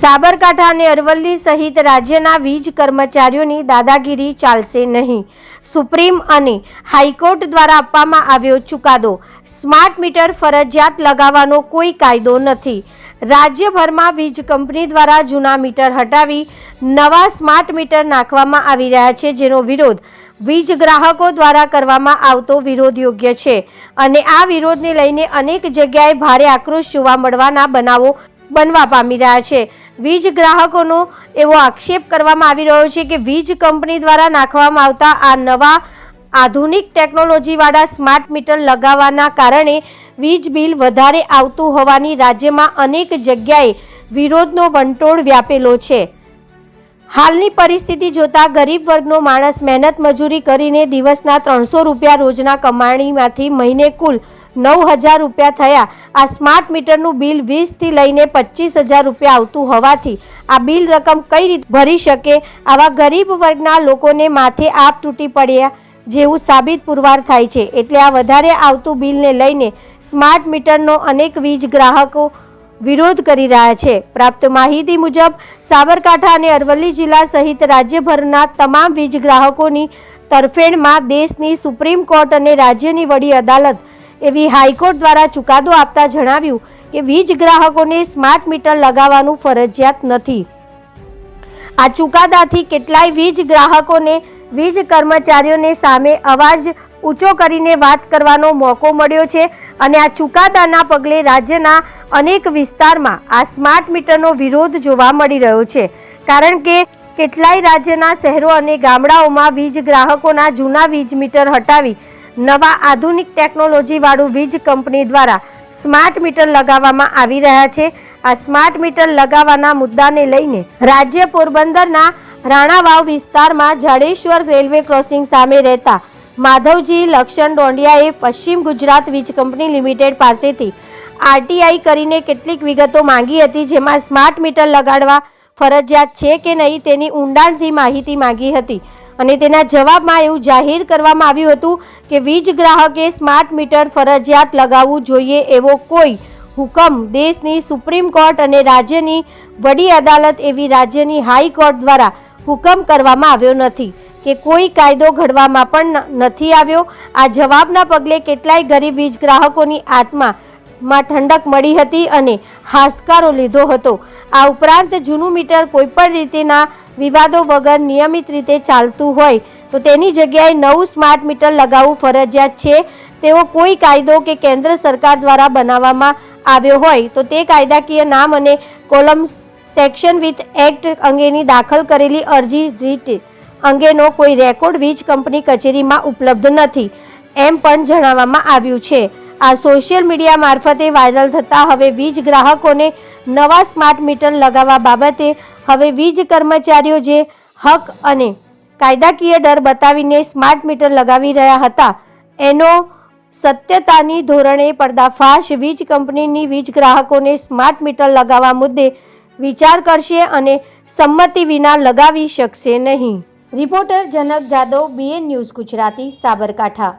સાબરકાંઠા અને અરવલ્લી સહિત રાજ્યના વીજ કર્મચારીઓની દાદાગીરી ચાલશે નહીં. સુપ્રીમ અને હાઈકોર્ટ દ્વારા આપવામાં આવ્યો ચુકાદો. સ્માર્ટ મીટર ફરજિયાત લગાવવાનો કોઈ કાયદો નથી. રાજ્યભરમાં વીજ કંપની દ્વારા જૂના મીટર હટાવી નવા સ્માર્ટ મીટર નાખવામાં આવી રહ્યા છે, જેનો વિરોધ વીજ ગ્રાહકો દ્વારા કરવામાં આવતો વિરોધ યોગ્ય છે અને આ વિરોધને લઈને અનેક જગ્યાએ ભારે આક્રોશ જોવા મળવાના બનાવો બનવા પામી રહ્યા છે. વીજ ગ્રાહકોનો એવો આક્ષેપ કરવામાં આવી રહ્યો છે કે વીજ કંપની દ્વારા નાખવામાં આવતા આ નવા આધુનિક ટેકનોલોજીવાળા સ્માર્ટ મીટર લગાવવાના કારણે વીજ બિલ વધારે આવતું હોવાની રાજ્યમાં અનેક જગ્યાએ વિરોધનો વંટોળ વ્યાપેલો છે. હાલની પરિસ્થિતિ જોતા ગરીબ વર્ગનો માણસ મહેનત મજૂરી કરીને દિવસના 300 રૂપિયા રોજના કમાણીમાંથી મહિને કુલ 9,000 રૂપિયા થયા. આ સ્માર્ટ મીટરનું બિલ 20 થી લઈને 25,000 રૂપિયા આવતું હોવાથી આ બિલ રકમ કઈ રીતે ભરી શકે? આવા ગરીબ વર્ગના લોકોને માથે આપ તૂટી પડ્યા જેવું સાબિત પુરવાર થાય છે. એટલે આ વધારે આવતું બિલને લઈને સ્માર્ટ મીટરનો અનેક વીજ ગ્રાહકો વિરોધ કરી રહ્યા છે. પ્રાપ્ત માહિતી મુજબ સાબરકાંઠા અને અરવલ્લી જિલ્લા સહિત રાજ્યભરના તમામ વીજ ગ્રાહકોની તરફેણમાં દેશની સુપ્રીમ કોર્ટ અને રાજ્યની વડી અદાલત એવી હાઈકોર્ટ દ્વારા ચુકાદો આપતા જણાવ્યું કે વીજ ગ્રાહકોને સ્માર્ટ મીટર લગાવવાનું ફરજિયાત નથી. આ ચુકાદાથી કેટલાય વીજ ગ્રાહકોને વીજ કર્મચારીઓને સામે અવાજ ઊંચો કરીને વાત કરવાનો મોકો મળ્યો છે અને આ ચુકાદાના પગલે રાજ્યના અનેક વિસ્તારમાં આ સ્માર્ટ મીટરનો વિરોધ જોવા મળી રહ્યો છે. કારણ કે કેટલાય રાજ્યના શહેરો અને ગામડાઓમાં વીજ ગ્રાહકોના જૂના વીજ મીટર હટાવી નવા આધુનિક ટેકનોલોજીવાળું વીજ કંપની દ્વારા સ્માર્ટ મીટર લગાવવામાં આવી રહ્યા છે. આ સ્માર્ટ મીટર લગાવવાના મુદ્દાને લઈને રાજ્ય પોરબંદરના રાણાવાવ વિસ્તારમાં જાડેશ્વર રેલવે ક્રોસિંગ સામે રહેતા માધવજી લક્ષણ ડોંડિયાએ પશ્ચિમ ગુજરાત વીજ કંપની લિમિટેડ પાસેથી આરટીઆઈ કરીને કેટલીક વિગતો માંગી હતી, જેમાં સ્માર્ટ મીટર લગાડવા ફરજિયાત છે કે નહીં તેની ઊંડાણથી માહિતી માંગી હતી અને તેના જવાબમાં એવું જાહેર કરવામાં આવ્યું હતું કે વીજ ગ્રાહકે સ્માર્ટ મીટર ફરજિયાત લગાવવું જોઈએ એવો કોઈ હુકમ દેશની સુપ્રીમ કોર્ટ અને રાજ્યની વડી અદાલત એવી રાજ્યની હાઈકોર્ટ દ્વારા હુકમ કરવામાં આવ્યો નથી કે કોઈ કાયદો ઘડવામાં પણ નથી આવ્યો. આ જવાબના પગલે કેટલાય ગરીબ વીજ ગ્રાહકોની આત્મામાં ઠંડક મળી હતી અને હાશકારો લીધો હતો. આ ઉપરાંત જૂનું મીટર કોઈપણ રીતેના વિવાદો વગર નિયમિત રીતે ચાલતું હોય તો તેની જગ્યાએ નવું સ્માર્ટ મીટર લગાવવું ફરજિયાત છે તેવો કોઈ કાયદો કે કેન્દ્ર સરકાર દ્વારા બનાવવામાં આવ્યો હોય તો તે કાયદાકીય નામ અને કોલમ સેક્શન વિથ એક્ટ અંગેની દાખલ કરેલી અરજી રીટ અંગેનો કોઈ રેકોર્ડ વીજ કંપની કચેરીમાં ઉપલબ્ધ નથી એમ પણ જણાવવામાં આવ્યું છે. આ સોશિયલ મીડિયા મારફતે વાયરલ થતા હવે વીજ ગ્રાહકોને નવા સ્માર્ટ મીટર લગાવવા બાબતે હવે વીજ કર્મચારીઓ જે હક અને કાયદાકીય ડર બતાવીને સ્માર્ટ મીટર લગાવી રહ્યા હતા એનો સત્યતાની ધોરણે પર્દાફાશ વીજ કંપનીની વીજ ગ્રાહકોને સ્માર્ટ મીટર લગાવવા મુદ્દે વિચાર કરશે અને સંમતિ વિના લગાવી શકશે નહીં. રિપોર્ટર જનક જાદવ, BN ન્યૂઝ ગુજરાતી, સાબરકાંઠા.